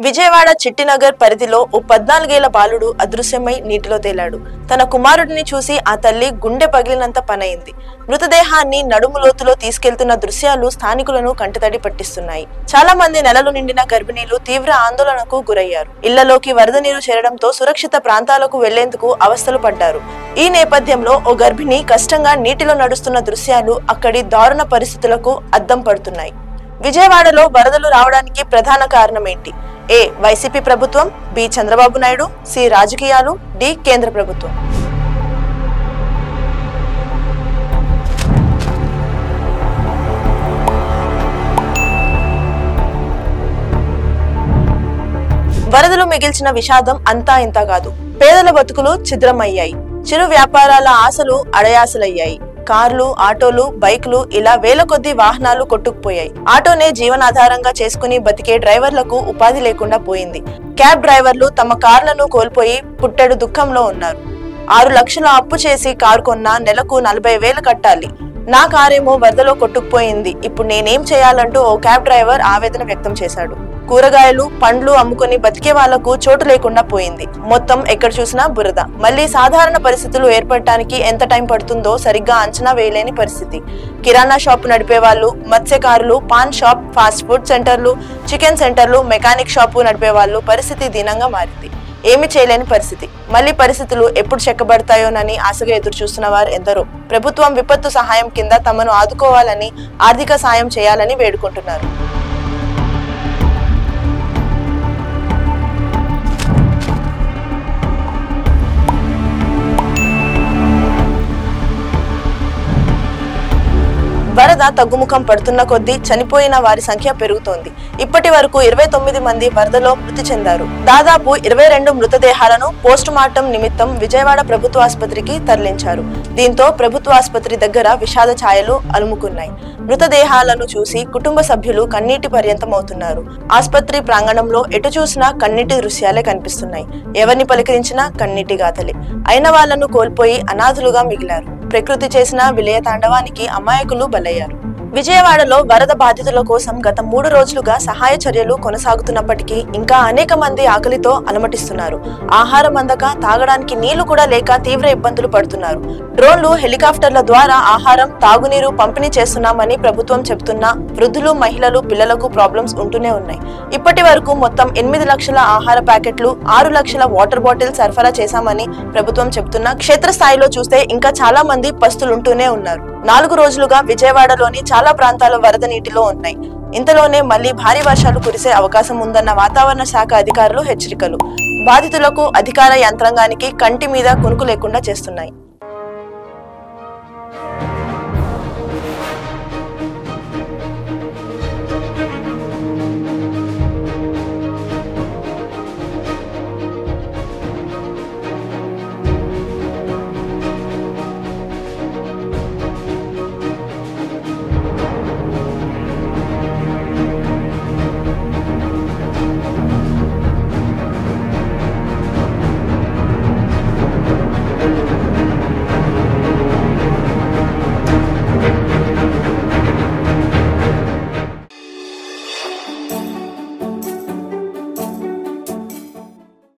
విజయవాడ చిట్టినగర్ పరిధిలో ఓ 14 ఏళ్ల బాలుడు అదృశ్యమై నీటిలో తేలాడు. తన కుమారుడిని చూసి ఆ తల్లి గుండె పగిలినంత పనైంది. మృతదేహాన్ని నడుము లోతులో తీసుకెళ్తున్న దృశ్యాలు స్థానికులను కంటతడి పట్టిస్తున్నాయి. చాలా మంది నెలలు నిండిన గర్భిణీలు తీవ్ర ఆందోళనకు గురయ్యారు. ఇళ్లలోకి వరద నీరు చేరడంతో సురక్షిత ప్రాంతాలకు వెళ్లేందుకు అవస్థలు పడ్డారు. ఈ నేపథ్యంలో ఓ గర్భిణి కష్టంగా నీటిలో నడుస్తున్న దృశ్యాలు అక్కడి దారుణ పరిస్థితులకు అద్దం పడుతున్నాయి. విజయవాడలో వరదలు రావడానికి ప్రధాన కారణం ఏంటి? ఏ వైసీపీ ప్రభుత్వం, బి చంద్రబాబు నాయుడు, సి రాజకీయాలు, డి కేంద్ర ప్రభుత్వం. వరదలు మిగిల్చిన విషాదం అంతా ఇంత కాదు. పేదల బతుకులు ఛిద్రమయ్యాయి. చిరు వ్యాపారాల ఆశలు అడయాసలయ్యాయి. కార్లు, ఆటోలు, బైకులు ఇలా వేల కొద్ది వాహనాలు కొట్టుకుపోయాయి. ఆటోనే జీవనాధారంగా చేసుకుని బతికే డ్రైవర్లకు ఉపాధి లేకుండా పోయింది. క్యాబ్ డ్రైవర్లు తమ కార్లను కోల్పోయి పుట్టెడు దుఃఖంలో ఉన్నారు. 6 లక్షల అప్పు చేసి కారు కొన్నా నెలకు 40,000 కట్టాలి. నా కారేమో వరదలో కొట్టుకుపోయింది, ఇప్పుడు నేనేం చేయాలంటూ ఓ క్యాబ్ డ్రైవర్ ఆవేదన వ్యక్తం చేశాడు. కూరగాయలు, పండ్లు అమ్ముకుని బతికే వాళ్లకు చోటు లేకుండా పోయింది. మొత్తం ఎక్కడ చూసినా బురద. మళ్లీ సాధారణ పరిస్థితులు ఏర్పడటానికి ఎంత టైం పడుతుందో సరిగ్గా అంచనా వేయలేని పరిస్థితి. కిరాణా షాప్ నడిపే వాళ్ళు, మత్స్యకారులు, పాన్ షాప్, ఫాస్ట్ ఫుడ్ సెంటర్లు, చికెన్ సెంటర్లు, మెకానిక్ షాపు నడిపే వాళ్ళు పరిస్థితి దీనంగా మారింది. ఏమి చేయలేని పరిస్థితి. మళ్లీ పరిస్థితులు ఎప్పుడు చెక్కబడతాయోనని ఆశగా ఎదురు చూస్తున్న వారు ఎందరో. ప్రభుత్వం విపత్తు సహాయం కింద తమను ఆదుకోవాలని, ఆర్థిక సాయం చేయాలని వేడుకుంటున్నారు. వరద తగ్గుముఖం పడుతున్న కొద్దీ చనిపోయిన వారి సంఖ్య పెరుగుతోంది. ఇప్పటి వరకు 29 మంది వరదలో మృతి చెందారు. దాదాపు 22 మృతదేహాలను పోస్ట్ మార్టం నిమిత్తం విజయవాడ ప్రభుత్వ ఆసుపత్రికి తరలించారు. దీంతో ప్రభుత్వ ఆసుపత్రి దగ్గర విషాద ఛాయలు అలుముకున్నాయి. మృతదేహాలను చూసి కుటుంబ సభ్యులు కన్నీటి పర్యంతమవుతున్నారు. ఆసుపత్రి ప్రాంగణంలో ఎటు చూసినా కన్నీటి దృశ్యాలే కనిపిస్తున్నాయి. ఎవరిని పలకరించినా కన్నీటి గాథలే. అయిన వాళ్లను కోల్పోయి అనాథులుగా మిగిలారు. ప్రకృతి చేసిన విలయ తాండవానికి అమాయకులు బలయ్యారు. విజయవాడలో వరద బాధితుల కోసం గత 3 రోజులుగా సహాయ చర్యలు కొనసాగుతున్నప్పటికీ ఇంకా అనేక మంది ఆకలితో అలమటిస్తున్నారు. ఆహారం అందక, తాగడానికి నీళ్లు కూడా లేక తీవ్ర ఇబ్బందులు పడుతున్నారు. డ్రోన్లు, హెలికాప్టర్ల ద్వారా ఆహారం, తాగునీరు పంపిణీ చేస్తున్నామని ప్రభుత్వం చెబుతున్నా వృద్ధులు, మహిళలు, పిల్లలకు ప్రాబ్లమ్స్ ఉంటూనే ఉన్నాయి. ఇప్పటి వరకు మొత్తం 8 లక్షల ఆహార ప్యాకెట్లు, 6 లక్షల వాటర్ బాటిల్ సరఫరా చేశామని ప్రభుత్వం చెబుతున్నా క్షేత్రస్థాయిలో చూస్తే ఇంకా చాలా మంది పస్తులుంటూనే ఉన్నారు. 4 రోజులుగా విజయవాడలోని చాలా ప్రాంతాలు వరద నీటిలో ఉన్నాయి. ఇంతలోనే మళ్లీ భారీ వర్షాలు కురిసే అవకాశం ఉందన్న వాతావరణ శాఖ అధికారులు హెచ్చరికలు బాధితులకు, అధికార యంత్రాంగానికి కంటి మీద కునుకు లేకుండా చేస్తున్నాయి.